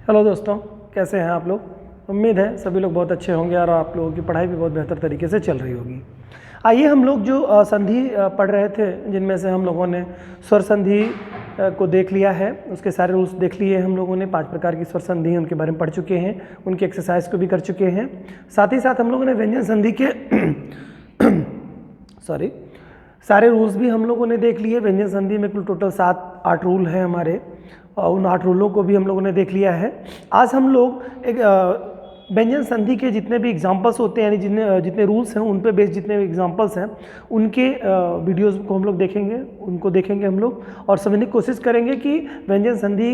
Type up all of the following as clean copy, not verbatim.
Hello दोस्तों, कैसे हैं आप लोग। उम्मीद है सभी लोग बहुत अच्छे होंगे और आप लोगों की पढ़ाई भी बहुत बेहतर तरीके से चल रही होगी। आइए हम लोग जो संधि पढ़ रहे थे, जिनमें से हम लोगों ने स्वर संधि को देख लिया है, उसके सारे रूल्स देख लिए हम लोगों ने। 5 प्रकार की स्वर संधि हैं, उनके बारे में पढ़ चुके हैं, उनकी एक्सरसाइज को भी कर चुके हैं। साथ ही साथ हम लोगों ने व्यंजन संधि के सारे रूल्स भी हम लोगों ने देख लिए। व्यंजन संधि में कुल टोटल 7-8 रूल हैं हमारे, और उन 8 रूलों को भी हम लोगों ने देख लिया है। आज हम लोग एक व्यंजन संधि के जितने भी एग्जाम्पल्स होते हैं, यानी जितने रूल्स हैं उन पे बेस्ड जितने भी एग्जाम्पल्स हैं, उनके वीडियोस को हम लोग देखेंगे, उनको देखेंगे हम लोग, और समझने की कोशिश करेंगे कि व्यंजन संधि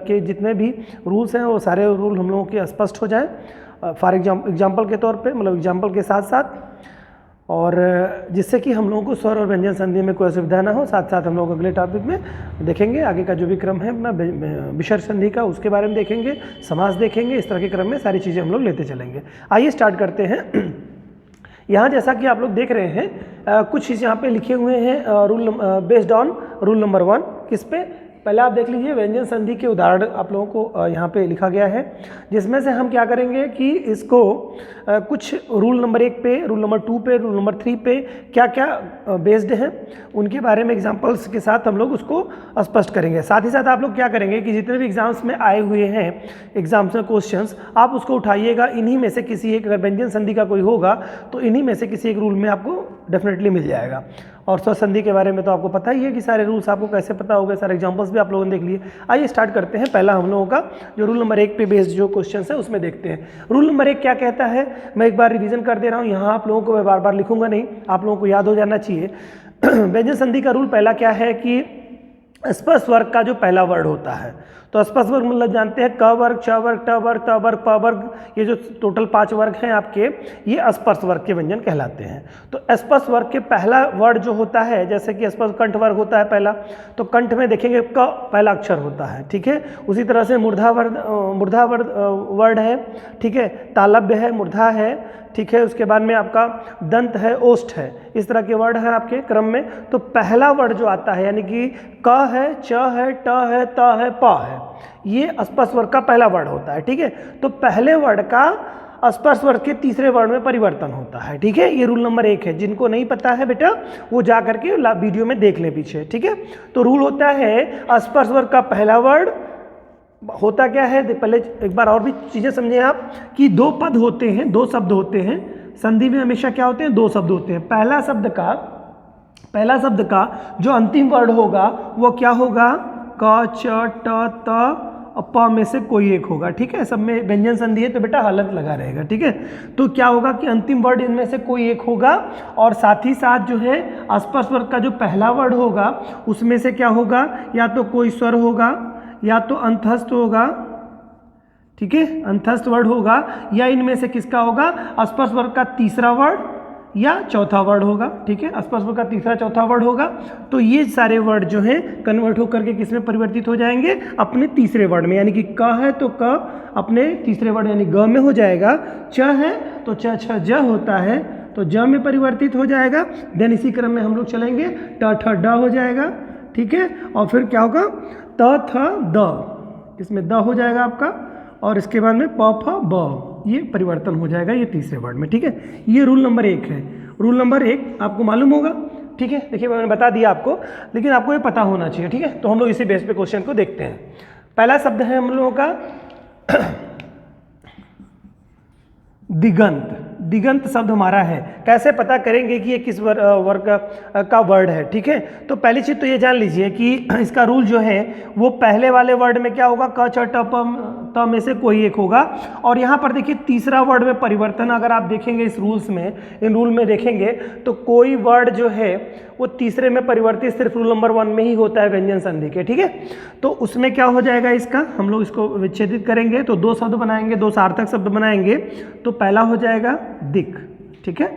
के जितने भी रूल्स हैं वो सारे रूल हम लोगों के स्पष्ट हो जाएँ फॉर एग्जाम्पल के तौर पर, मतलब एग्जाम्पल के साथ साथ, और जिससे कि हम लोगों को स्वर और व्यंजन संधि में कोई असुविधा ना हो। साथ साथ हम लोग अगले टॉपिक में देखेंगे आगे का जो भी क्रम है अपना विसर्ग संधि का, उसके बारे में देखेंगे, समास देखेंगे। इस तरह के क्रम में सारी चीज़ें हम लोग लेते चलेंगे। आइए स्टार्ट करते हैं। यहाँ जैसा कि आप लोग देख रहे हैं, कुछ चीज़ यहाँ पे लिखे हुए हैं rule based on rule number 1। किस पे? पहले आप देख लीजिए, व्यंजन संधि के उदाहरण आप लोगों को यहाँ पे लिखा गया है, जिसमें से हम क्या करेंगे कि इसको कुछ रूल नंबर 1 पे, रूल नंबर 2 पे, रूल नंबर 3 पे क्या क्या बेस्ड हैं, उनके बारे में एग्जांपल्स के साथ हम लोग उसको स्पष्ट करेंगे। साथ ही साथ आप लोग क्या करेंगे कि जितने भी एग्जाम्स में आए हुए हैं, एग्जाम्स में क्वेश्चंस, आप उसको उठाइएगा। इन्हीं में से किसी एक, अगर व्यंजन संधि का कोई होगा तो इन्हीं में से किसी एक रूल में आपको डेफिनेटली मिल जाएगा। और स्वर संधि के बारे में तो आपको पता ही है कि सारे रूल्स आपको कैसे पता होगा, सारे एग्जांपल्स भी आप लोगों ने देख लिए। आइए स्टार्ट करते हैं। पहला हम लोगों का जो रूल नंबर 1 पे बेस्ड जो क्वेश्चंस है उसमें देखते हैं। रूल नंबर 1 क्या कहता है, मैं एक बार रिवीजन कर दे रहा हूँ। यहाँ आप लोगों को मैं बार बार लिखूंगा नहीं, आप लोगों को याद हो जाना चाहिए। व्यंजन संधि का रूल पहला क्या है कि स्पर्श वर्ग का जो पहला वर्ड होता है, तो स्पर्श वर्ग मतलब जानते हैं, क वर्ग, च वर्ग, ट वर्ग, त वर्ग, प वर्ग, ये जो टोटल 5 वर्ग हैं आपके, ये स्पर्श वर्ग के व्यंजन कहलाते हैं। तो स्पर्श वर्ग के पहला वर्ड जो होता है, जैसे कि स्पर्श कंठ वर्ग होता है पहला, तो कंठ में देखेंगे क पहला अक्षर होता है, ठीक है। उसी तरह से मूर्धा वर्ड है, ठीक है, तालव्य है, मूर्धा है, ठीक है। उसके बाद में आपका दंत है, ओष्ठ है, इस तरह के वर्ड हैं आपके क्रम में। तो पहला वर्ड जो आता है, यानी कि क है, च है, ट है, त है, प है, ये स्पर्श वर्ग का पहला वर्ड होता है, ठीक है। तो पहले वर्ड का स्पर्श वर्ग के तीसरे वर्ड में परिवर्तन होता है, ठीक है। ये रूल नंबर 1 है। जिनको नहीं पता है बेटा, वो जा करके वीडियो में देख लें पीछे, ठीक है। तो रूल होता है, स्पर्श वर्ग का पहला वर्ड होता क्या है, पहले एक बार और भी चीज़ें समझें आप, कि 2 पद होते हैं, 2 शब्द होते हैं। संधि में हमेशा क्या होते हैं, 2 शब्द होते हैं। पहला शब्द का जो अंतिम वर्ड होगा वो क्या होगा, क, च, ट, त, प में से कोई एक होगा, ठीक है। सब में व्यंजन संधि है तो बेटा हलंत लगा रहेगा, ठीक है। तो क्या होगा कि अंतिम वर्ड इनमें से कोई एक होगा, और साथ ही साथ जो है स्पर्श वर्ग का जो पहला वर्ड होगा उसमें से क्या होगा, या तो कोई स्वर होगा, या तो अंतस्थ होगा, ठीक है, अंतस्थ वर्ड होगा, या इनमें से किसका होगा, स्पर्श वर्ग का तीसरा वर्ड या चौथा वर्ड होगा, ठीक है। स्पर्श वर्ग का तीसरा चौथा वर्ड होगा। तो ये सारे वर्ड जो हैं कन्वर्ट होकर के किस में परिवर्तित हो जाएंगे, अपने तीसरे वर्ड में। यानी कि क है तो क अपने तीसरे वर्ड यानी ग में हो जाएगा, च है तो च, छ, ज होता है तो ज में परिवर्तित हो जाएगा। देन इसी क्रम में हम लोग चलेंगे, ट, ठ, ड हो जाएगा, ठीक है। और फिर क्या होगा, त, थ, द, इसमें द हो जाएगा आपका, और इसके बाद में प, फ, ब, ये परिवर्तन हो जाएगा ये तीसरे वर्ड में, ठीक है। ये रूल नंबर 1 है। रूल नंबर 1 आपको मालूम होगा, ठीक है। देखिए मैंने बता दिया आपको, लेकिन आपको ये पता होना चाहिए, ठीक है। तो हम लोग इसी बेस पे क्वेश्चन को देखते हैं। पहला शब्द है हम लोगों का दिगंत। दिगंत शब्द हमारा है। कैसे पता करेंगे कि ये किस वर्ग का वर्ड है, ठीक है। तो पहली चीज़ तो ये जान लीजिए कि इसका रूल जो है वो पहले वाले वर्ड में क्या होगा, क, च, ट, प, त में से कोई एक होगा। और यहाँ पर देखिए तीसरा वर्ड में परिवर्तन, अगर आप देखेंगे इस रूल्स में, इन रूल में देखेंगे तो कोई वर्ड जो है वो तीसरे में परिवर्तित सिर्फ रूल नंबर 1 में ही होता है व्यंजन संधि के, ठीक है। तो उसमें क्या हो जाएगा, इसका हम लोग इसको विच्छेदित करेंगे तो 2 शब्द बनाएंगे, 2 सार्थक शब्द बनाएंगे। तो पहला हो जाएगा दिक्, ठीक है,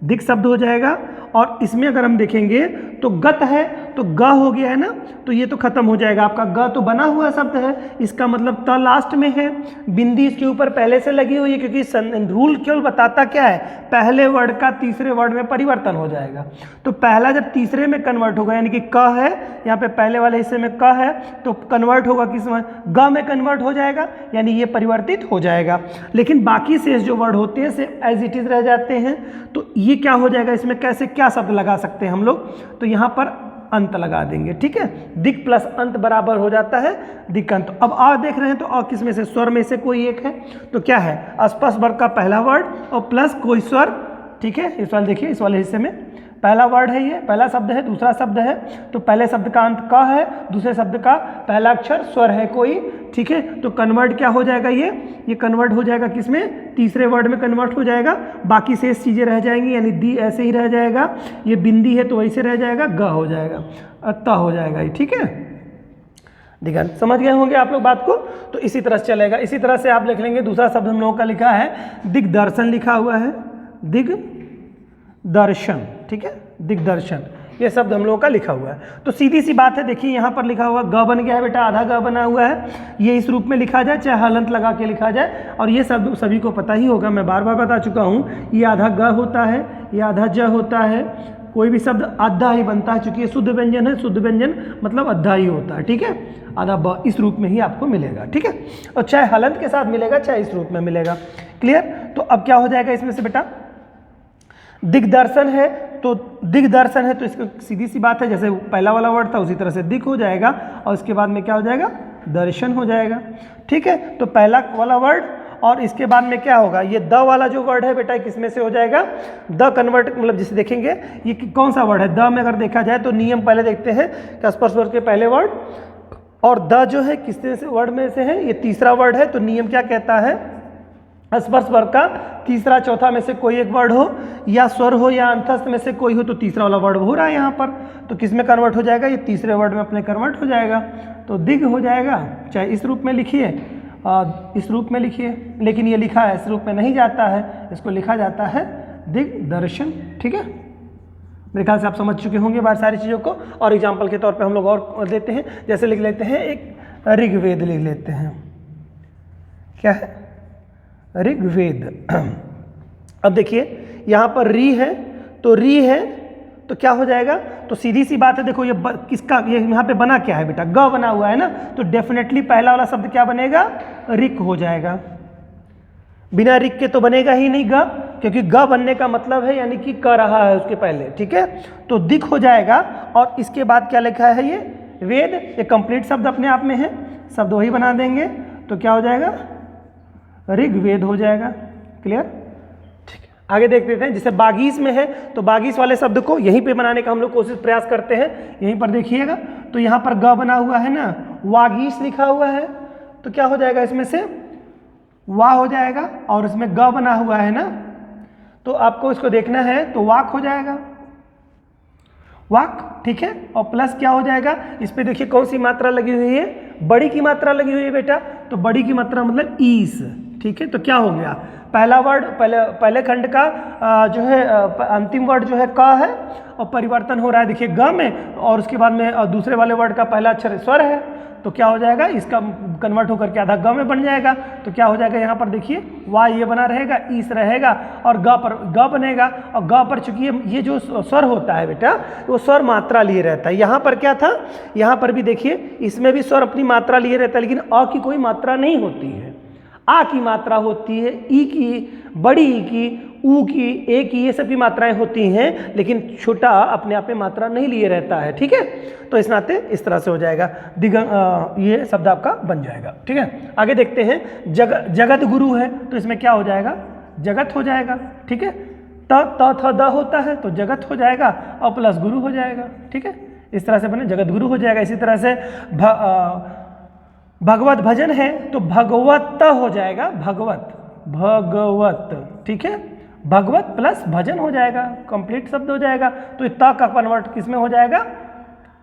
दिक् शब्द हो जाएगा। और इसमें अगर हम देखेंगे तो गत है तो ग हो गया है ना, तो ये तो खत्म हो जाएगा आपका। ग तो बना हुआ शब्द है, इसका मतलब त लास्ट में है, बिंदी इसके ऊपर पहले से लगी हुई है, क्योंकि रूल केवल बताता क्या है, पहले वर्ड का तीसरे वर्ड में परिवर्तन हो जाएगा। तो पहला जब तीसरे में कन्वर्ट होगा, यानी कि क है, यहाँ पे पहले वाले हिस्से में क है, तो कन्वर्ट होगा किस में, ग में कन्वर्ट हो जाएगा, यानी ये परिवर्तित हो जाएगा। लेकिन बाकी शेष जो वर्ड होते हैं से एज इट इज रह जाते हैं। तो ये क्या हो जाएगा, इसमें कैसे क्या शब्द लगा सकते हैं हम लोग, तो यहाँ पर अंत लगा देंगे, ठीक है। दिक प्लस अंत बराबर हो जाता है दिकंत। अब आ देख रहे हैं, तो आ किस में से, स्वर में से कोई एक है, तो क्या है, स्पर्श वर्ग का पहला वर्ड और प्लस कोई स्वर, ठीक है। इस वाले देखिए, इस वाले हिस्से में पहला वर्ड है, ये पहला शब्द है, दूसरा शब्द है, तो पहले शब्द का अंत क है, दूसरे शब्द का पहला अक्षर स्वर है कोई, ठीक है। तो कन्वर्ट क्या हो जाएगा, ये कन्वर्ट हो जाएगा किसमें, तीसरे वर्ड में कन्वर्ट हो जाएगा। बाकी शेष चीज़ें रह जाएंगी, यानी दी ऐसे ही रह जाएगा, ये बिंदी है तो वैसे रह जाएगा, ग हो जाएगा, अत्ता हो जाएगा ये, ठीक है। दिगंत, समझ गए होंगे आप लोग बात को। तो इसी तरह से चलेगा। इसी तरह से आप लिख लेंगे, दूसरा शब्द हम लोगों का लिखा है दिग्दर्शन, लिखा हुआ है दिग्दर्शन, ठीक है, दिग्दर्शन, ये शब्द हम लोगों का लिखा हुआ है। तो सीधी सी बात है, देखिए यहाँ पर लिखा हुआ ग बन गया है बेटा, आधा ग बना हुआ है, ये इस रूप में लिखा जाए चाहे हलंत लगा के लिखा जाए, और ये शब्द सभी को पता ही होगा, मैं बार बार बता चुका हूँ, ये आधा ग होता है, ये आधा ज होता है, कोई भी शब्द आधा ही बनता है, चूंकि ये शुद्ध व्यंजन है, शुद्ध व्यंजन मतलब आधा ही होता है, ठीक है। आधा ब इस रूप में ही आपको मिलेगा, ठीक है, और चाहे हलंत के साथ मिलेगा चाहे इस रूप में मिलेगा। क्लियर। तो अब क्या हो जाएगा इसमें से बेटा, दिग्दर्शन है, तो दिग्दर्शन है तो इसको सीधी सी बात है, जैसे पहला वाला वर्ड था उसी तरह से दिक हो जाएगा, और इसके बाद में क्या हो जाएगा, दर्शन हो जाएगा, ठीक है। तो पहला वाला वर्ड और इसके बाद में क्या होगा, ये द वाला जो वर्ड है बेटा किसमें से हो जाएगा, द कन्वर्ट, मतलब जिसे देखेंगे ये कौन सा वर्ड है, द में अगर देखा जाए तो नियम पहले देखते हैं कि स्पर्श वर्ग के पहले वर्ड, और द जो है किस वर्ड में से है, ये तीसरा वर्ड है, तो नियम क्या कहता है, स्पर्श वर्ग का तीसरा चौथा में से कोई एक वर्ड हो, या स्वर हो, या अंतस्थ में से कोई हो, तो तीसरा वाला वर्ड हो रहा है यहाँ पर, तो किस में कन्वर्ट हो जाएगा, ये तीसरे वर्ड में अपने कन्वर्ट हो जाएगा, तो दिग हो जाएगा। चाहे इस रूप में लिखिए, इस रूप में लिखिए, लेकिन ये लिखा है इस रूप में नहीं जाता है, इसको लिखा जाता है दिग्दर्शन, ठीक है। मेरे ख्याल से आप समझ चुके होंगे बात सारी चीज़ों को। और एग्जाम्पल के तौर पे हम लोग और देते हैं, जैसे लिख लेते हैं एक ऋग्वेद लिख लेते हैं, क्या है, ऋग्वेद। अब देखिए यहाँ पर री है, तो री है तो क्या हो जाएगा, तो सीधी सी बात है, देखो ये किसका, ये यहाँ पे बना क्या है बेटा, ग बना हुआ है ना, तो डेफिनेटली पहला वाला शब्द क्या बनेगा, रिक हो जाएगा, बिना रिक के तो बनेगा ही नहीं ग, क्योंकि ग बनने का मतलब है यानी कि क रहा है उसके पहले, ठीक है। तो दिक हो जाएगा, और इसके बाद क्या लिखा है, ये वेद, ये कंप्लीट शब्द अपने आप में है, शब्द वही बना देंगे, तो क्या हो जाएगा, ऋग्वेद हो जाएगा। क्लियर, ठीक है। आगे देख लेते हैं, जैसे बागीस में है, तो बागीस वाले शब्द को यहीं पे बनाने का हम लोग कोशिश प्रयास करते हैं, यहीं पर देखिएगा, तो यहाँ पर ग बना हुआ है ना, वागीस लिखा हुआ है, तो क्या हो जाएगा, इसमें से वा हो जाएगा, और इसमें ग बना हुआ है ना, तो आपको इसको देखना है, तो वाक हो जाएगा, वाक, ठीक है। और प्लस क्या हो जाएगा, इस पे देखिए कौन सी मात्रा लगी हुई है, बड़ी की मात्रा लगी हुई है बेटा, तो बड़ी की मात्रा मतलब ईस, ठीक है। तो क्या हो गया, पहला वर्ड पहले खंड का जो है अंतिम वर्ड जो है क है, और परिवर्तन हो रहा है देखिए ग में, और उसके बाद में दूसरे वाले वर्ड का पहला अक्षर स्वर है, तो क्या हो जाएगा, इसका कन्वर्ट होकर के आधा ग में बन जाएगा, तो क्या हो जाएगा, यहाँ पर देखिए वाह ये बना रहेगा, ईस रहेगा, और ग पर ग बनेगा, और ग पर चूंकि ये जो स्वर होता है बेटा, वो स्वर मात्रा लिए रहता है। यहाँ पर क्या था, यहाँ पर भी देखिए इसमें भी स्वर अपनी मात्रा लिए रहता है, लेकिन अ की कोई मात्रा नहीं होती है, आ की मात्रा होती है, ई की, बड़ी ई की, ऊ की, ए की, ये सब की मात्राएं होती हैं, लेकिन छोटा अपने आप में मात्रा नहीं लिए रहता है, ठीक है। तो इस नाते इस तरह से हो जाएगा, ये शब्द आपका बन जाएगा, ठीक है। आगे देखते हैं, जगत गुरु है, तो इसमें क्या हो जाएगा, जगत हो जाएगा, ठीक है। त थ द होता है तो जगत हो जाएगा, और प्लस गुरु हो जाएगा, ठीक है। इस तरह से बने जगत गुरु हो जाएगा। इसी तरह से भगवत भजन है, तो भगवत हो जाएगा, भगवत, ठीक है। भगवत प्लस भजन हो जाएगा, कंप्लीट शब्द हो जाएगा। तो त का कन्वर्ट किस में हो जाएगा,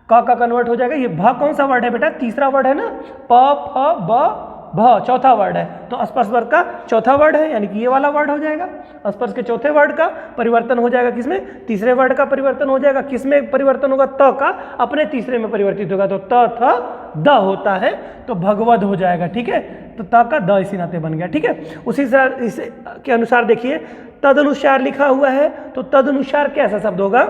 क का कन्वर्ट हो जाएगा। ये भ कौन सा वर्ड है बेटा, तीसरा वर्ड है ना, प फ ब भ चौथा वर्ड है, तो स्पर्श वर्ग का चौथा वर्ड है, यानी कि ये वाला वर्ड हो जाएगा। स्पर्श के चौथे वर्ड का परिवर्तन हो जाएगा किसमें? तीसरे वर्ड का परिवर्तन हो जाएगा। किसमें परिवर्तन होगा? त का अपने तीसरे में परिवर्तित होगा, तो त थ द होता है, तो भगवद हो जाएगा। ठीक है, तो त का द इसी नाते बन गया। ठीक है, उसी से के अनुसार देखिए तदनुसार लिखा हुआ है, तो तदनुसार कैसा शब्द होगा?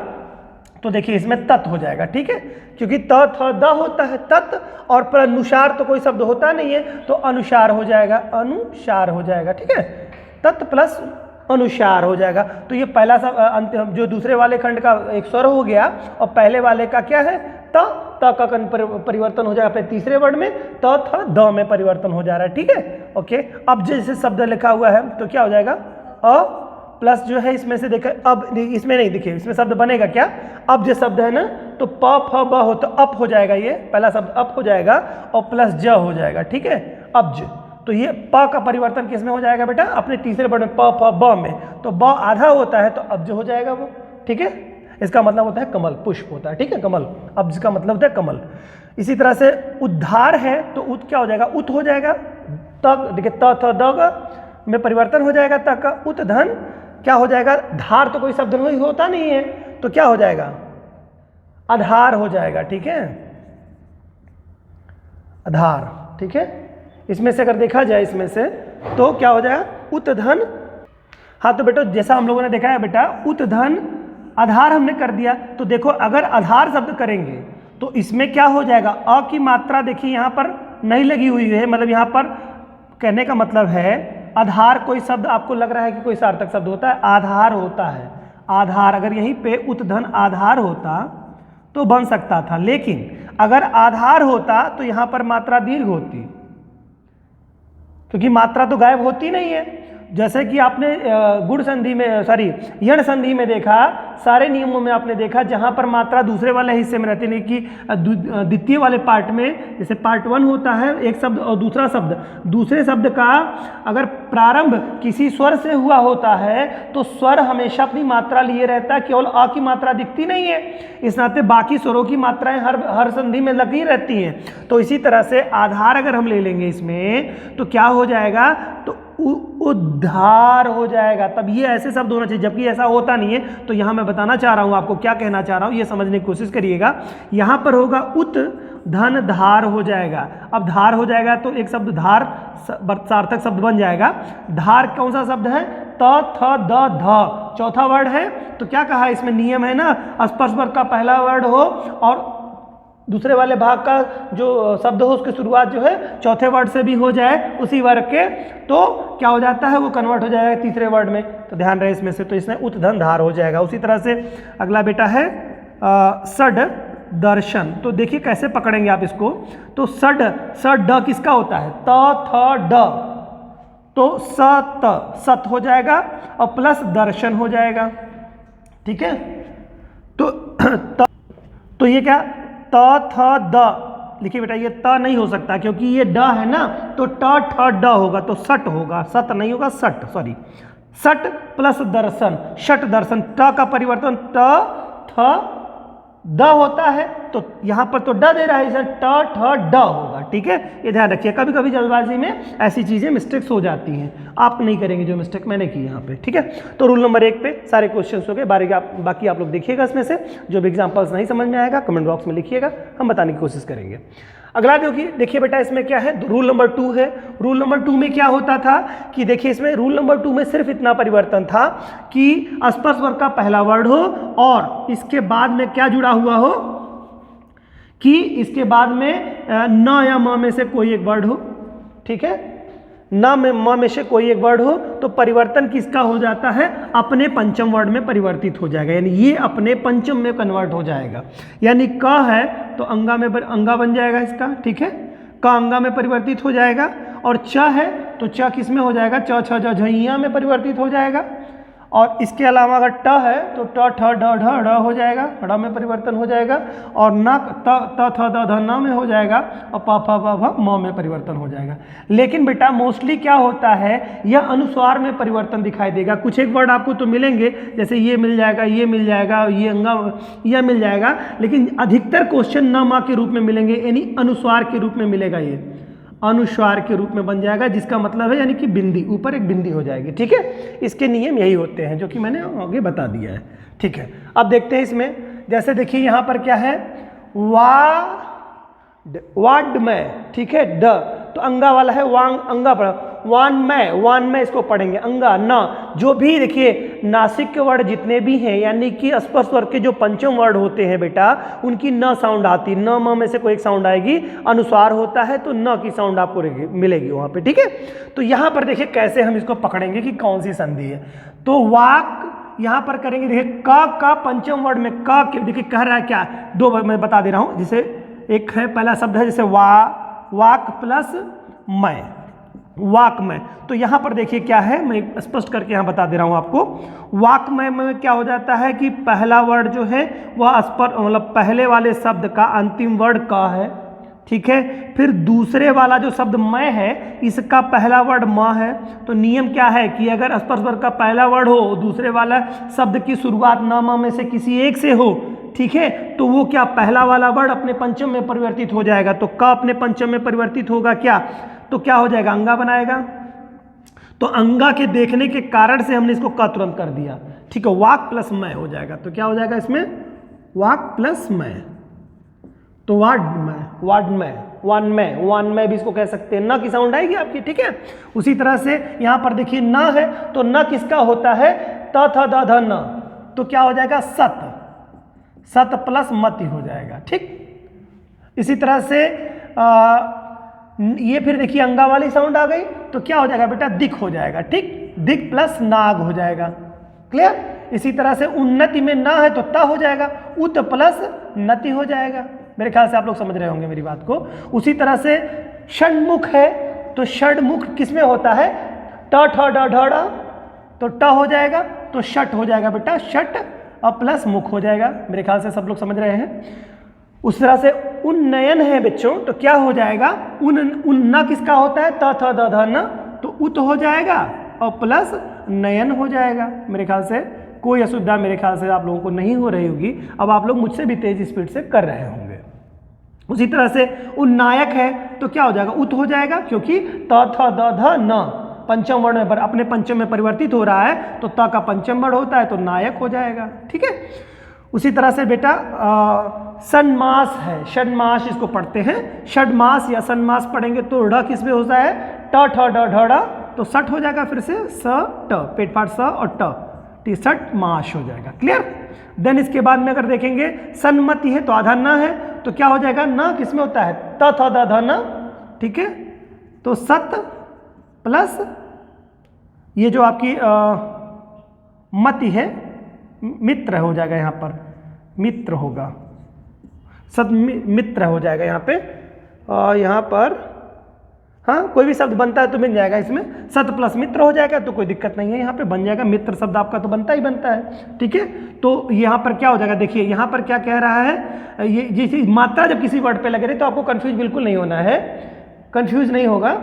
तो देखिए इसमें तत् हो जाएगा। ठीक है, क्योंकि त थ द होता है तत्, और पर अनुसार तो कोई शब्द होता नहीं है, तो अनुसार हो जाएगा, अनुसार हो जाएगा। ठीक है, तत् प्लस अनुसार हो जाएगा। तो ये पहला सब जो दूसरे वाले खंड का एक स्वर हो गया, और पहले वाले का क्या है? त का परिवर्तन हो जाएगा अपने तीसरे वर्ड में, त थ द में परिवर्तन हो जा रहा है। ठीक है, ओके। अब जैसे शब्द लिखा हुआ है तो क्या हो जाएगा? अ प्लस जो है इसमें से देखा, अब इसमें नहीं, देखिए इसमें शब्द बनेगा क्या? अब जो शब्द है ना, तो प फ ब हो, तो अप हो जाएगा, ये पहला शब्द अप हो जाएगा, और प्लस ज हो जाएगा। ठीक है, अब्ज। तो ये प का परिवर्तन किस में हो जाएगा बेटा? अपने तीसरे वर्ड में, प फ ब में। तो ब आधा होता है, तो अब्ज हो जाएगा वो। ठीक है, इसका मतलब होता है कमल, पुष्प होता है। ठीक है, कमल, अब्ज का मतलब होता है कमल। इसी तरह से उद्धार है, तो उत क्या हो जाएगा? उत हो जाएगा। तक देखिए त थ द में परिवर्तन हो जाएगा, तक का उत धन क्या हो जाएगा? धार तो कोई शब्द नहीं होता नहीं है, तो क्या हो जाएगा? आधार हो जाएगा। ठीक है, आधार। ठीक है, इसमें से अगर देखा जाए इसमें से, तो क्या हो जाएगा? उत धन। हाँ, तो बेटा जैसा हम लोगों ने देखा है बेटा, उत धन आधार हमने कर दिया। तो देखो अगर आधार शब्द करेंगे तो इसमें क्या हो जाएगा? अ की मात्रा देखिए यहाँ पर नहीं लगी हुई है, मतलब यहाँ पर कहने का मतलब है आधार कोई शब्द आपको लग रहा है कि कोई सार्थक शब्द होता है? आधार होता है, आधार। अगर यहीं पे उत्धन आधार होता तो बन सकता था, लेकिन अगर आधार होता तो यहाँ पर मात्रा दीर्घ होती, क्योंकि मात्रा तो गायब होती नहीं है। जैसे कि आपने गुण संधि में, सॉरी यण संधि में देखा, सारे नियमों में आपने देखा जहाँ पर मात्रा दूसरे वाले हिस्से में रहती, नहीं कि द्वितीय वाले पार्ट में, जैसे पार्ट 1 होता है एक शब्द और दूसरा शब्द, दूसरे शब्द का अगर प्रारंभ किसी स्वर से हुआ होता है तो स्वर हमेशा अपनी मात्रा लिए रहता है, केवल अ की मात्रा दिखती नहीं है। इस नाते बाकी स्वरों की मात्राएं हर संधि में लगी रहती हैं। तो इसी तरह से आधार अगर हम ले लेंगे इसमें, तो क्या हो जाएगा? तो उद्धार हो जाएगा। तब ये ऐसे शब्द होना चाहिए, जबकि ऐसा होता नहीं है। तो यहाँ मैं बताना चाह रहा हूँ आपको, क्या कहना चाह रहा हूँ ये समझने की कोशिश करिएगा। यहाँ पर होगा उत धन धार हो जाएगा। अब धार हो जाएगा तो एक शब्द धार सार्थक शब्द बन जाएगा। धार कौन सा शब्द है? त थ द ध चौथा वर्ड है। तो क्या कहा इसमें? नियम है ना, स्पर्श वर्ग का पहला वर्ड हो और दूसरे वाले भाग का जो शब्द हो उसकी शुरुआत जो है चौथे वर्ड से भी हो जाए उसी वर्ग के, तो क्या हो जाता है? वो कन्वर्ट हो जाएगा तीसरे वर्ड में। तो ध्यान रहे इसमें से, तो इसमें उत धन धार हो जाएगा। उसी तरह से अगला बेटा है सड दर्शन। तो देखिए कैसे पकड़ेंगे आप इसको। तो सड ड किसका होता है? त थ ड, तो सत हो जाएगा और प्लस दर्शन हो जाएगा। ठीक है, तो ये क्या? त थ द। देखिए बेटा ये त नहीं हो सकता क्योंकि ये ड है ना, तो ट ठ ड होगा, तो सट होगा, सत नहीं होगा, सट, सॉरी सट प्लस दर्शन, शट दर्शन। ट का परिवर्तन त थ द होता है, तो यहाँ पर तो ड दे रहा है, इसे ट ठ ड होगा। ठीक है, ये ध्यान रखिए, कभी कभी जल्दबाजी में ऐसी चीज़ें मिस्टेक्स हो जाती हैं। आप नहीं करेंगे जो मिस्टेक मैंने की यहाँ पे। ठीक है, तो रूल नंबर 1 पे सारे क्वेश्चंस हो गए। बाकी आप लोग देखिएगा इसमें से, जो भी एग्जाम्पल्स नहीं समझ में आएगा कमेंट बॉक्स में लिखिएगा, हम बताने की कोशिश करेंगे। अगला जो कि देखिए बेटा इसमें क्या है, रूल नंबर 2 है। रूल नंबर 2 में क्या होता था कि देखिए इसमें रूल नंबर 2 में सिर्फ इतना परिवर्तन था कि स्पर्श वर्ग का पहला वर्ड हो और इसके बाद में क्या जुड़ा हुआ हो, कि इसके बाद में न या म में से कोई एक वर्ड हो। ठीक है, न में म में से कोई एक वर्ड हो, तो परिवर्तन किसका हो जाता है? अपने पंचम वर्ड में परिवर्तित हो जाएगा, यानी ये अपने पंचम में कन्वर्ट हो जाएगा। यानी क है तो अंगा बन जाएगा इसका। ठीक है, क अंगा में परिवर्तित हो जाएगा, और च है तो च किस में हो जाएगा? च छ ज झइया में परिवर्तित हो जाएगा। और इसके अलावा अगर ट है तो ट ठ ड ढ ढ़ हो जाएगा, ढ़ में परिवर्तन हो जाएगा, और न त थ द ध न में हो जाएगा, और प फ ब भ म में परिवर्तन हो जाएगा। लेकिन बेटा मोस्टली क्या होता है, यह अनुस्वार में परिवर्तन दिखाई देगा। कुछ एक वर्ड आपको तो मिलेंगे, जैसे ये मिल जाएगा, ये मिल जाएगा, ये अंगा यह मिल जाएगा, लेकिन अधिकतर क्वेश्चन न मा के रूप में मिलेंगे, यानी अनुस्वार के रूप में मिलेगा। ये अनुस्वार के रूप में बन जाएगा, जिसका मतलब है यानी कि बिंदी, ऊपर एक बिंदी हो जाएगी। ठीक है, इसके नियम यही होते हैं जो कि मैंने आगे बता दिया है। ठीक है, अब देखते हैं इसमें, जैसे देखिए यहाँ पर क्या है, वाड में, ठीक है, ड तो अंगा वाला है, वांग अंगा पड़ा, वान में इसको पढ़ेंगे अंगा ना। जो भी देखिए नासिक के वर्ड जितने भी हैं यानी कि स्पर्श स्वर के जो पंचम वर्ड होते हैं बेटा, उनकी न साउंड आती, न म में से कोई एक साउंड आएगी, अनुस्वार होता है तो न की साउंड आपको मिलेगी वहाँ पे। ठीक है, तो यहाँ पर देखिए कैसे हम इसको पकड़ेंगे कि कौन सी संधि है। तो वाक यहाँ पर करेंगे, देखिए का पंचम वर्ड में का, देखिए कह रहा है क्या, दो मैं बता दे रहा हूँ। जैसे एक है पहला शब्द है जैसे वाक प्लस मैं, वाक में, तो यहाँ पर देखिए क्या है, मैं स्पष्ट करके यहाँ बता दे रहा हूँ आपको। वाक में क्या हो जाता है कि पहला वर्ड जो है वह मतलब पहले वाले शब्द का अंतिम वर्ड का है। ठीक है, फिर दूसरे वाला जो शब्द मैं है इसका पहला वर्ड म है। तो नियम क्या है कि अगर स्पर्श वर्ग का पहला वर्ड हो, दूसरे वाला शब्द की शुरुआत न म में से किसी एक से हो, ठीक है, तो वो क्या, पहला वाला वर्ड अपने पंचम में परिवर्तित हो जाएगा। तो क अपने पंचम में परिवर्तित होगा क्या, तो क्या हो जाएगा, अंगा बनाएगा। तो अंगा के देखने के कारण से हमने इसको क तुरंत कर दिया। ठीक है, वाक प्लस मैं हो जाएगा। तो क्या हो जाएगा इसमें, वाक प्लस मैं, तो वान में भी इसको कह सकते हैं, न की साउंड आएगी आपकी। ठीक है, उसी तरह से यहाँ पर देखिए न है, तो न किसका होता है, त थ द ध न, तो क्या हो जाएगा, सत प्लस मति हो जाएगा। ठीक, इसी तरह से ये फिर देखिए अंगा वाली साउंड आ गई, तो क्या हो जाएगा बेटा, दिक हो जाएगा। ठीक, दिक प्लस नाग हो जाएगा। क्लियर, इसी तरह से उन्नति में ना है तो ता हो जाएगा, उत प्लस नति हो जाएगा। मेरे ख्याल से आप लोग समझ रहे होंगे मेरी बात को। उसी तरह से षण्मुख है, तो षण्मुख किसमें होता है, ट ठ ड ढ ड़, तो ट हो जाएगा, तो षट हो जाएगा बेटा, षट और प्लस मुख हो जाएगा। मेरे ख्याल से सब लोग समझ रहे हैं। उस तरह से उन्नयन है बच्चों, तो क्या हो जाएगा, उन्ना किसका होता है, त थ द ध न, तो उत हो जाएगा और प्लस नयन हो जाएगा। मेरे ख्याल से कोई असुविधा मेरे ख्याल से आप लोगों को नहीं हो रही होगी। अब आप लोग मुझसे भी तेज स्पीड से कर रहे होंगे। उसी तरह से उन्नायक है, तो क्या हो जाएगा, उत हो जाएगा, क्योंकि त थ द ध न पंचम वर्ण में अपने पंचम में परिवर्तित हो रहा है, तो त का पंचम वर्ण होता है तो नायक हो जाएगा। ठीक है, उसी तरह से बेटा सन्मास है, षण्मास इसको पढ़ते हैं, षड्मास या सन्मास पढ़ेंगे तो ढ़ किस में होता है, ट ठ ड ढ ड़, तो सठ हो जाएगा, फिर से स ट, पेट फाट स और ट, षट मास हो जाएगा। क्लियर। देन इसके बाद में अगर देखेंगे सन्मति है, तो आधा न है, तो क्या हो जाएगा, न किस में होता है, त थ द ध न। ठीक है, तो सत प्लस ये जो आपकी मति है, मित्र हो जाएगा, यहाँ पर मित्र होगा, सद मित्र हो जाएगा यहाँ पे। यहाँ पर हाँ कोई भी शब्द बनता है तो मिल जाएगा, इसमें सत प्लस मित्र हो जाएगा, तो कोई दिक्कत नहीं है, यहाँ पे बन जाएगा। मित्र शब्द आपका तो बनता ही बनता है। ठीक है, तो यहाँ पर क्या हो जाएगा, देखिए यहाँ पर क्या कह रहा है, ये जैसी मात्रा जब किसी वर्ड पे लगे रही तो आपको कंफ्यूज बिल्कुल नहीं होना है, कंफ्यूज नहीं होगा,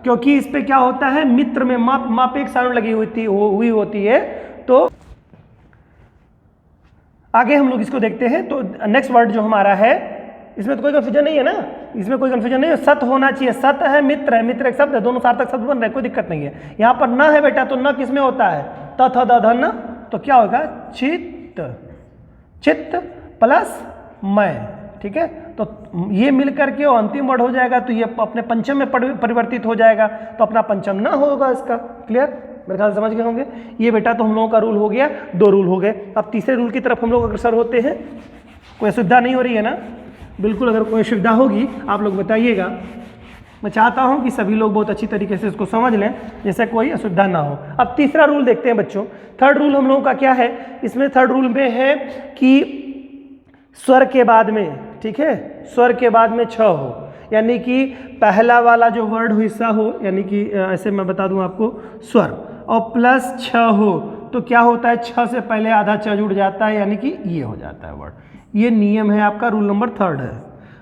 क्योंकि इस पे क्या होता है, मित्र में माप एक साउंड लगी हुई होती है। तो आगे हम लोग इसको देखते हैं। तो नेक्स्ट वर्ड जो हमारा है, इसमें तो कोई कंफ्यूजन नहीं है ना, इसमें कोई कंफ्यूजन नहीं है, सत होना चाहिए, सत है, मित्र एक शब्द है, दोनों सार्थक शब्द बन रहे हैं, कोई दिक्कत नहीं है। यहाँ पर न है बेटा, तो न किस में होता है, त थ द ध न, तो क्या होगा, चित्त प्लस मैं। ठीक है, तो ये मिल करके और अंतिम वर्ड हो जाएगा, तो ये अपने पंचम में परिवर्तित हो जाएगा, तो अपना पंचम न होगा इसका। क्लियर, मेरे ख्याल समझ गए होंगे। ये बेटा तो हम लोगों का रूल हो गया, 2 रूल हो गए। अब तीसरे रूल की तरफ हम लोग अग्रसर होते हैं। कोई असुविधा नहीं हो रही है ना, बिल्कुल, अगर कोई असुविधा होगी आप लोग बताइएगा। मैं चाहता हूं कि सभी लोग बहुत अच्छी तरीके से इसको समझ लें, जैसे कोई असुविधा ना हो। अब तीसरा रूल देखते हैं बच्चों। थर्ड रूल हम लोगों का क्या है, इसमें थर्ड रूल में है कि स्वर के बाद में, ठीक है, स्वर के बाद में छ हो, यानी कि पहला वाला जो वर्ड हिस्सा हो, यानी कि ऐसे मैं बता दूं आपको, स्वर और प्लस छ हो, तो क्या होता है, छ से पहले आधा च जुड़ जाता है, यानी कि ये हो जाता है वर्ड। ये नियम है आपका, रूल नंबर 3 है।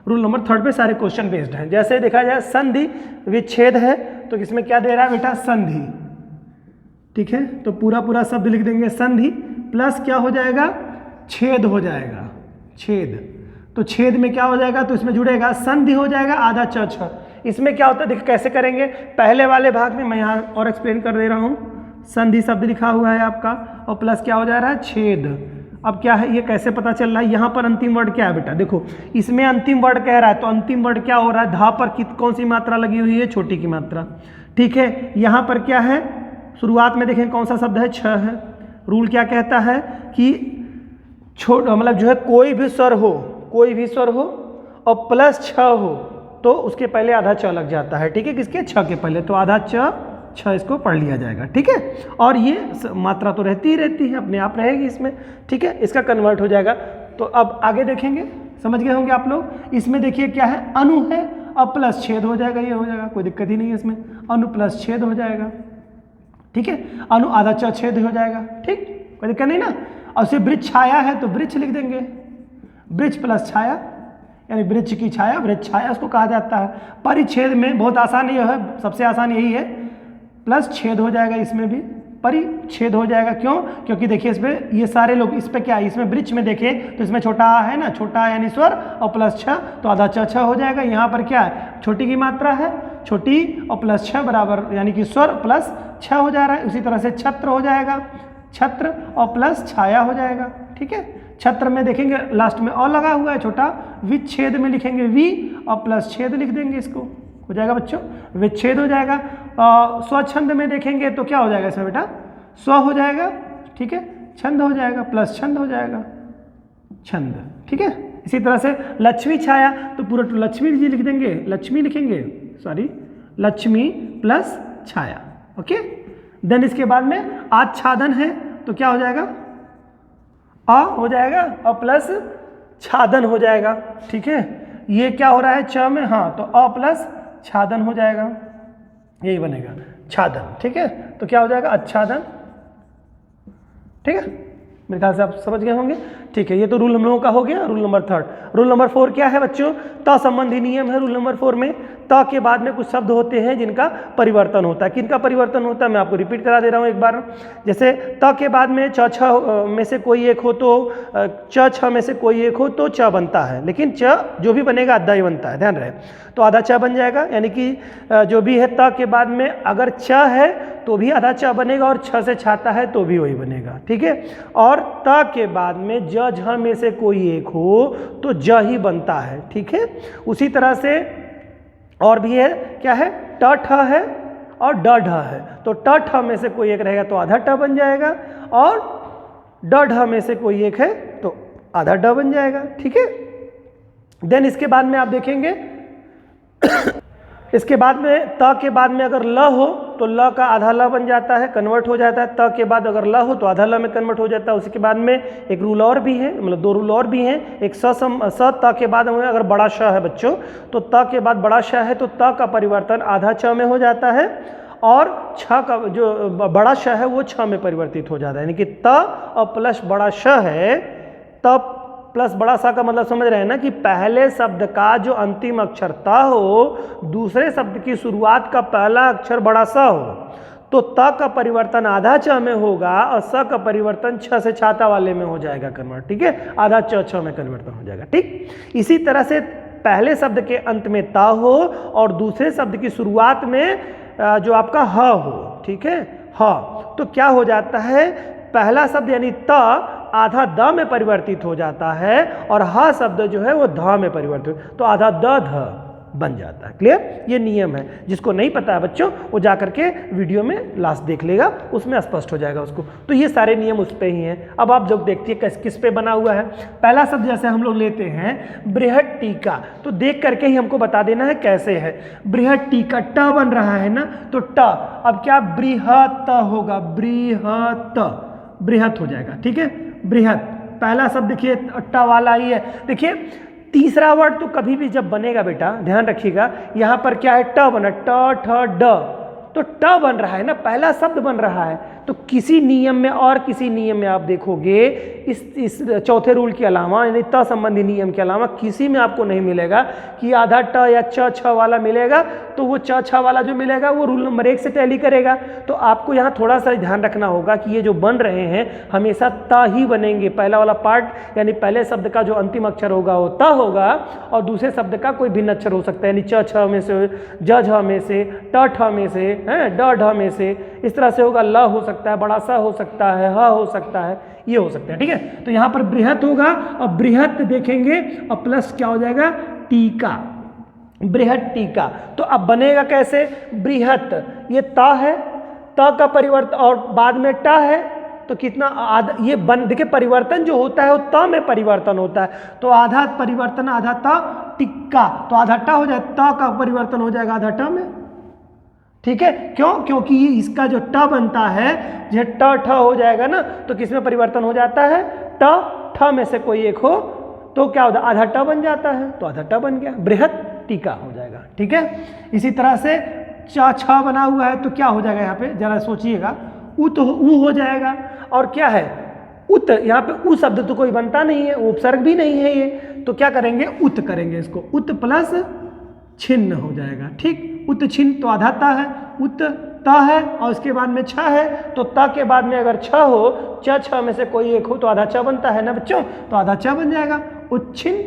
रूल नंबर 3 पे सारे क्वेश्चन बेस्ड हैं। जैसे देखा जाए संधि विच्छेद है, तो इसमें क्या दे रहा है बेटा, संधि। ठीक है, तो पूरा शब्द लिख देंगे संधि, प्लस क्या हो जाएगा, छेद हो जाएगा, छेद। तो छेद में क्या हो जाएगा, तो इसमें जुड़ेगा संधि हो जाएगा, आधा च छ, इसमें क्या होता है देखिए कैसे करेंगे। पहले वाले भाग में मैं यहाँ और एक्सप्लेन कर दे रहा हूँ, संधि शब्द लिखा हुआ है आपका और प्लस क्या हो जा रहा है, छेद। अब क्या है ये कैसे पता चल रहा है, यहाँ पर अंतिम वर्ड क्या है बेटा, देखो इसमें अंतिम वर्ड कह रहा है, तो अंतिम वर्ड क्या हो रहा है, धा पर कौन सी मात्रा लगी हुई है, छोटी की मात्रा। ठीक है, यहाँ पर क्या है, शुरुआत में देखें कौन सा शब्द है, छ है। रूल क्या कहता है कि मतलब जो है कोई भी स्वर हो और प्लस छ हो तो उसके पहले आधा च लग जाता है। ठीक है, किसके, छ के पहले, तो आधा छ इसको पढ़ लिया जाएगा। ठीक है, और ये मात्रा तो रहती है, अपने आप रहेगी इसमें। ठीक है, इसका कन्वर्ट हो जाएगा। तो अब आगे देखेंगे, समझ गए होंगे आप लोग। इसमें देखिए क्या है, अनु है और प्लस छेद हो जाएगा, ये हो जाएगा, कोई दिक्कत ही नहीं है इसमें, अनु प्लस छेद हो जाएगा। ठीक है, अनु आधा च छेद हो जाएगा। ठीक, कोई दिक्कत नहीं ना। और सिर्फ वृक्ष छाया है तो वृक्ष लिख देंगे, वृक्ष प्लस छाया, यानी वृक्ष की छाया, वृक्ष छाया उसको कहा जाता है। परिच्छेद में बहुत आसान ये है, सबसे आसान यही है, प्लस छेद हो जाएगा, इसमें भी परिच्छेद हो जाएगा। क्यों, क्योंकि देखिए इसमें ये सारे लोग, इस पे क्या है, इसमें वृक्ष में देखें तो इसमें छोटा आ है ना, छोटा आ यानी स्वर और प्लस छ, तो आधा छ हो जाएगा। यहाँ पर क्या है, छोटी की मात्रा है, छोटी और प्लस छ बराबर यानी कि स्वर प्लस छ हो जा रहा है। उसी तरह से छत्र हो जाएगा, छत्र और प्लस छाया हो जाएगा। ठीक है, छत्र में देखेंगे लास्ट में और लगा हुआ है छोटा, विच्छेद में लिखेंगे वी और प्लस छेद लिख देंगे, इसको हो जाएगा बच्चों, विच्छेद हो जाएगा। स्वच्छंद में देखेंगे तो क्या हो जाएगा इसमें बेटा, स्व हो जाएगा। ठीक है, छंद हो जाएगा, प्लस छंद हो जाएगा, छंद। ठीक है, इसी तरह से लक्ष्मी छाया तो पूरा लक्ष्मी जी लिख देंगे, लक्ष्मी लिखेंगे, सॉरी लक्ष्मी प्लस छाया। ओके, देन इसके बाद में आच्छादन है तो क्या हो जाएगा, आ हो जाएगा और प्लस छादन हो जाएगा। ठीक है, ये क्या हो रहा है च में, हाँ तो अ प्लस छादन हो जाएगा, यही बनेगा छादन। ठीक है, तो क्या हो जाएगा, आच्छादन। ठीक है, मेरे ख्याल से आप समझ गए होंगे। ठीक है, ये तो रूल हम लोगों का हो गया। Rule number 3। रूल नंबर 4 क्या है बच्चों, त संबंधी नियम है। रूल नंबर 4 में त के बाद में कुछ शब्द होते हैं जिनका परिवर्तन होता है। किनका परिवर्तन होता है मैं आपको रिपीट करा दे रहा हूँ एक बार। जैसे त के बाद में च छ में से कोई एक हो तो च छ में से कोई एक हो तो च बनता है, लेकिन च जो भी बनेगा आधा ही बनता है, ध्यान रहे। तो आधा च बन जाएगा, यानी कि जो भी है त के बाद में अगर च है तो भी आधा च बनेगा और छ से छाता है तो भी वही बनेगा। ठीक है, और त के बाद में ज झ में से कोई एक हो तो ज ही बनता है। ठीक है, उसी तरह से और भी है, क्या है, ट ठ है और ड ढ है, तो ट ठ में से कोई एक रहेगा तो आधा ट बन जाएगा और ड ढ में से कोई एक है तो आधा ड बन जाएगा। ठीक है, देन इसके बाद में आप देखेंगे इसके बाद में त के बाद में अगर ल हो तो ल का आधा ल बन जाता है, कन्वर्ट हो जाता है। त के बाद अगर ल हो तो आधा ल में कन्वर्ट हो जाता है। उसके बाद में एक रूल और भी है, मतलब 2 रूल और भी हैं। एक स त के बाद में अगर बड़ा श है बच्चों, तो त के बाद बड़ा श है तो त का परिवर्तन आधा च में हो जाता है और छ का जो बड़ा श है वो छ में परिवर्तित हो जाता है। यानी कि त और प्लस बड़ा श है, त प्लस बड़ा सा का मतलब समझ रहे हैं ना कि पहले शब्द का जो अंतिम अक्षर त हो, दूसरे शब्द की शुरुआत का पहला अक्षर बड़ा सा हो, तो त का परिवर्तन आधा च में होगा और स का परिवर्तन छ से छाता वाले में हो जाएगा कन्वर्ट। ठीक है, आधा च छ में कन्वर्टन हो जाएगा। ठीक, इसी तरह से पहले शब्द के अंत में त हो और दूसरे शब्द की शुरुआत में जो आपका ह हो। ठीक है, ह तो क्या हो जाता है, पहला शब्द यानी त आधा द में परिवर्तित हो जाता है और ह शब्द जो है वो ध में परिवर्तित, तो आधा द ध बन जाता है। क्लियर, ये नियम है। जिसको नहीं पता है बच्चों वो जा करके वीडियो में लास्ट देख लेगा, उसमें स्पष्ट हो जाएगा उसको। तो ये सारे नियम उस पे ही हैं। अब आप जब देखती है किस पे बना हुआ है, पहला शब्द जैसे हम लोग लेते हैं बृहद टीका, तो देख करके ही हमको बता देना है कैसे है। बृहद टीका ट बन रहा है ना, तो ट अब क्या बृहत होगा, बृहत, बृहत हो जाएगा। ठीक है, बृहत पहला शब्द देखिए ट वाला ही है। देखिए तीसरा वर्ड तो कभी भी जब बनेगा बेटा ध्यान रखिएगा, यहाँ पर क्या है ट बना, ट ठ ड, तो ट बन रहा है ना, पहला शब्द बन रहा है। तो किसी नियम में और किसी नियम में आप देखोगे इस चौथे रूल के अलावा, यानी त संबंधी नियम के अलावा किसी में आपको नहीं मिलेगा कि आधा ट या च छ वाला मिलेगा। तो वो च छ वाला जो मिलेगा वो रूल नंबर 1 से टैली करेगा। तो आपको यहाँ थोड़ा सा ध्यान रखना होगा कि ये जो बन रहे हैं हमेशा त ही बनेंगे। पहला वाला पार्ट यानी पहले शब्द का जो अंतिम अक्षर होगा वो त होगा, और दूसरे शब्द का कोई भिन्न अक्षर हो सकता है, यानी च छ में से, ज झ में से, ट ठ में से, ड ढ में से, इस तरह से होगा। ल हो सकता है, बड़ा सा हो सकता है, ह हो सकता है, ये हो सकता है। ठीक है, तो यहाँ पर बृहत होगा और बृहत देखेंगे और प्लस क्या हो जाएगा, टीका, बृहत टीका। तो अब बनेगा कैसे, बृहत, ये ता है, त का परिवर्तन और बाद में ट है, तो कितना आधा ये बन, देखिए परिवर्तन जो होता है वो त में परिवर्तन होता है। तो आधा परिवर्तन आधा त, टिक्का, तो आधा ट हो जाए, त का परिवर्तन हो जाएगा आधा ट में। ठीक है, क्यों, क्योंकि इसका जो ट बनता है, जो ट ठ हो जाएगा ना, तो किस में परिवर्तन हो जाता है, ट ठ में से कोई एक हो तो क्या होता है, आधा ट बन जाता है, तो आधा ट बन गया, बृहत टीका हो जाएगा। ठीक है, इसी तरह से च छ बना हुआ है तो क्या हो जाएगा, यहाँ पे जरा सोचिएगा, उत ऊ हो जाएगा। और क्या है, उत, यहाँ पे उ शब्द तो कोई बनता नहीं है, उपसर्ग भी नहीं है ये, तो क्या करेंगे, उत करेंगे इसको, उत प्लस छिन्न हो जाएगा। ठीक, उत छिन्न तो आधा ता है, उत ता है और इसके बाद में छ है, तो ता के बाद में अगर छ हो, च छ में से कोई एक हो तो आधा च बनता है ना बच्चों, तो आधा च बन जाएगा, उच्छिन्न।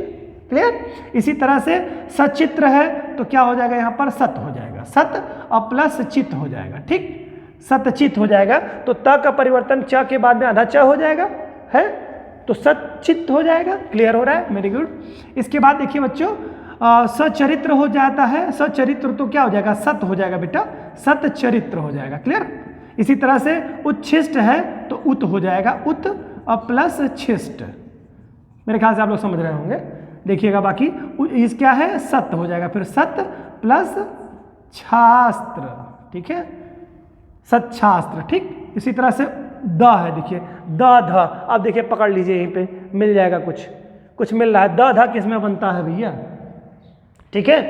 क्लियर, इसी तरह से सचित्र है तो क्या हो जाएगा, यहाँ पर सत हो जाएगा, सत और प्लस चित हो जाएगा। ठीक, सतचित हो जाएगा, तो त का परिवर्तन च के बाद में आधा च हो जाएगा है, तो सतचित हो जाएगा। क्लियर हो रहा है, वेरी गुड। इसके बाद देखिए बच्चों, सचरित्र हो जाता है, सचरित्र तो क्या हो जाएगा, सत हो जाएगा बेटा, सतचरित्र हो जाएगा। क्लियर, इसी तरह से उच्छिष्ट है तो उत हो जाएगा, उत और प्लस छिष्ट। मेरे ख्याल से आप लोग समझ रहे होंगे, देखिएगा बाकी इस क्या है, सत हो जाएगा, फिर सत प्लस छास्त्र। ठीक है, सच्छास्त्र। ठीक, इसी तरह से द है, देखिए द ध, अब देखिए पकड़ लीजिए, यहीं पे मिल जाएगा, कुछ मिल रहा है। द ध किस में बनता है भैया, ठीक है।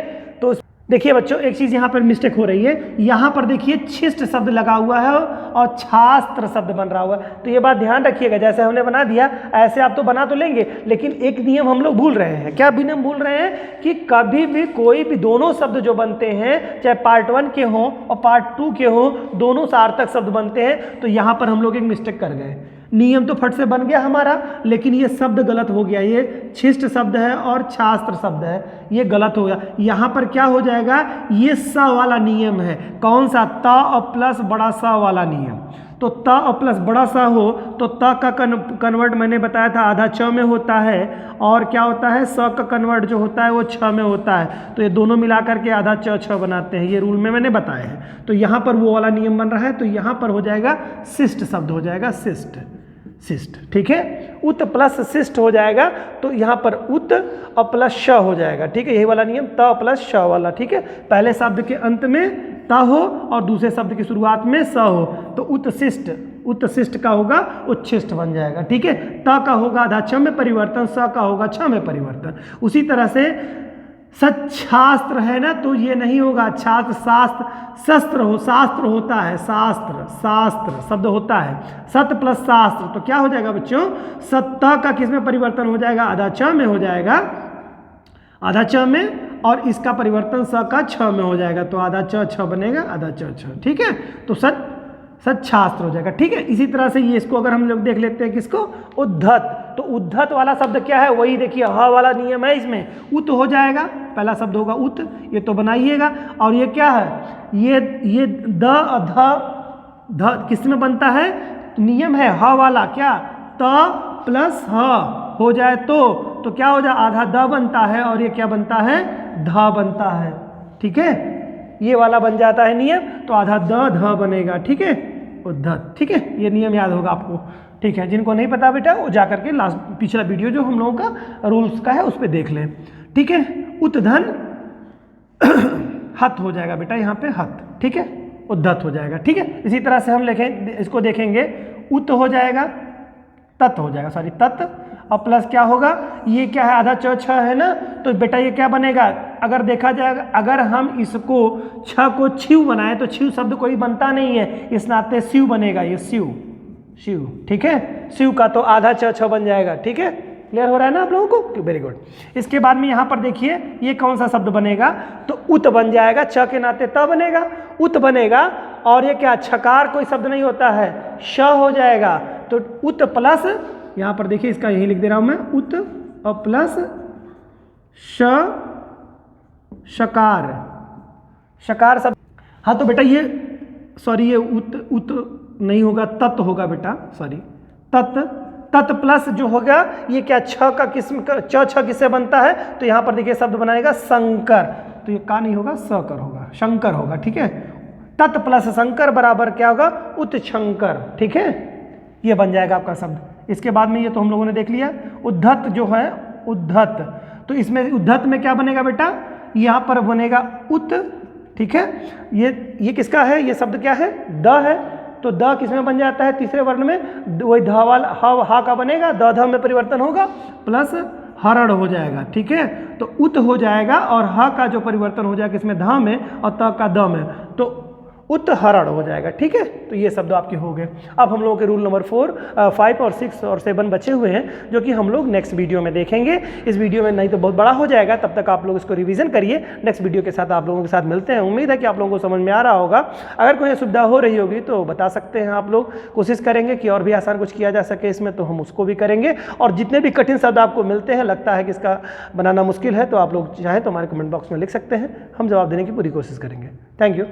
तो देखिए बच्चों, एक चीज यहाँ पर मिस्टेक हो रही है, यहाँ पर देखिए छिष्ट शब्द लगा हुआ है और छास्त्र शब्द बन रहा हुआ है। तो ये बात ध्यान रखिएगा, जैसे हमने बना दिया ऐसे आप तो बना तो लेंगे, लेकिन एक नियम हम लोग भूल रहे हैं। क्या नियम भूल रहे हैं, कि कभी भी कोई भी दोनों शब्द जो बनते हैं, चाहे पार्ट 1 के हों और पार्ट 2 के हों, दोनों सार्थक शब्द बनते हैं। तो यहाँ पर हम लोग एक मिस्टेक कर गए, नियम तो फट से बन गया हमारा, लेकिन ये शब्द गलत हो गया, ये छिष्ट शब्द है और छास्त्र शब्द है, ये गलत हो गया। यहाँ पर क्या हो जाएगा, ये स वाला नियम है, कौन सा, त और प्लस बड़ा स वाला नियम। तो त और प्लस बड़ा सा हो तो त का कन्वर्ट मैंने बताया था आधा च में होता है, और क्या होता है, स का कन्वर्ट जो होता है वो छ में होता है। तो ये दोनों मिलाकर के आधा च छ बनाते हैं, ये रूल में मैंने बताया है। तो यहाँ पर वो वाला नियम बन रहा है, तो यहाँ पर हो जाएगा शिष्ट शब्द हो जाएगा, शिष्ट, शिष्ट। ठीक है, उत प्लस शिष्ट हो जाएगा, तो यहाँ पर उत और प्लस श हो जाएगा। ठीक है, यही वाला नियम, त प्लस श वाला। ठीक है, पहले शब्द के अंत में त हो और दूसरे शब्द की शुरुआत में स हो, तो उत्शिष्ट, उत्शिष्ट का होगा उच्छिष्ट बन जाएगा। ठीक है, त का होगा आधा छ में परिवर्तन, स का होगा छ में परिवर्तन। उसी तरह से सच्छास्त्र है ना, तो ये नहीं होगा छात्र, शास्त्र, शस्त्र हो, शास्त्र होता है, शास्त्र, शास्त्र शब्द होता है, सत प्लस शास्त्र, तो क्या हो जाएगा बच्चों, सत्ता का किस में परिवर्तन हो जाएगा, आधा छ में हो जाएगा, आधा छ में, और इसका परिवर्तन स का छ में हो जाएगा, तो आधा छ छ बनेगा, आधा छ छ। ठीक है, तो सच्छास्त्र हो जाएगा। ठीक है, इसी तरह से ये इसको अगर हम लोग देख लेते हैं, किसको, उद्धत, तो उद्धत वाला शब्द क्या है, वही देखिए ह वाला नियम है, इसमें उत हो जाएगा, पहला शब्द होगा उत, ये तो बनाइएगा। और ये क्या है, ये द ध किस में बनता है, नियम है ह वाला, क्या, त प्लस ह हो जाए तो क्या हो जाए, आधा द बनता है, और ये क्या बनता है, ध बनता है। ठीक है, ये वाला बन जाता है नियम, तो आधा द ध बनेगा। ठीक है, उद्धत। ठीक है, ये नियम याद होगा आपको। ठीक है, जिनको नहीं पता बेटा वो जा करके लास्ट पिछला वीडियो जो हम लोगों का रूल्स का है उस पर देख लें। ठीक है, उत्धन हत हो जाएगा बेटा, यहाँ पे हत। ठीक है, उद्धत हो जाएगा। ठीक है, इसी तरह से हम इसको देखेंगे, उत हो जाएगा, तत् हो जाएगा, सॉरी तत्, और प्लस क्या होगा, ये क्या है, आधा च छ है ना, तो बेटा ये क्या बनेगा, अगर देखा जाए, अगर हम इसको छ को छिव बनाए तो छिव शब्द कोई बनता नहीं है, इस नाते शिव बनेगा, ये शिव, शिव, ठीक है। शिव का तो आधा छ बन जाएगा, ठीक है। क्लियर हो रहा है ना आप लोगों को? Very good. इसके बाद में यहाँ पर देखिए ये कौन सा शब्द बनेगा, तो उत बन जाएगा, च के नाते त बनेगा, उत बनेगा। और ये क्या, छकार कोई शब्द नहीं होता है, श हो जाएगा। तो उत प्लस, यहाँ पर देखिए इसका यही लिख दे रहा हूँ मैं, उत और प्लस शकार, शकार शब्द। हाँ तो बेटा ये सॉरी, ये उत नहीं होगा, तत् होगा बेटा, सॉरी, तत् प्लस जो होगा ये क्या, छ का किस्म का, छ किससे बनता है, तो यहाँ पर देखिए शब्द बनाएगा शंकर, तो ये का नहीं होगा, सकर होगा, शंकर होगा, ठीक है। तत् प्लस शंकर बराबर क्या होगा, उत्शंकर, ठीक है। ये बन जाएगा आपका शब्द। इसके बाद में ये तो हम लोगों ने देख लिया। उद्धत जो है, उद्धत, तो इसमें उद्धत में क्या बनेगा बेटा, यहाँ पर बनेगा उत, ठीक है। ये किसका है, ये शब्द क्या है, द है, तो द किसमें बन जाता है, तीसरे वर्ण में, वही ध वाला हा का बनेगा, द ध में परिवर्तन होगा, प्लस हरण हो जाएगा, ठीक है। तो उत हो जाएगा और ह का जो परिवर्तन हो जाएगा किसमें, ध में, और त का द में, तो उत्हरण हो जाएगा, ठीक है। तो ये शब्द आपके हो गए। अब हम लोगों के रूल नंबर 4, 5 और 6 और 7 बचे हुए हैं, जो कि हम लोग नेक्स्ट वीडियो में देखेंगे। इस वीडियो में नहीं तो बहुत बड़ा हो जाएगा, तब तक आप लोग इसको रिवीजन करिए। नेक्स्ट वीडियो के साथ आप लोगों के साथ मिलते हैं। उम्मीद है कि आप लोगों को समझ में आ रहा होगा। अगर कोई असुविधा हो रही होगी तो बता सकते हैं आप लोग, कोशिश करेंगे कि और भी आसान कुछ किया जा सके इसमें, तो हम उसको भी करेंगे। और जितने भी कठिन शब्द आपको मिलते हैं, लगता है कि इसका बनाना मुश्किल है, तो आप लोग चाहें तो हमारे कमेंट बॉक्स में लिख सकते हैं, हम जवाब देने की पूरी कोशिश करेंगे। Thank you.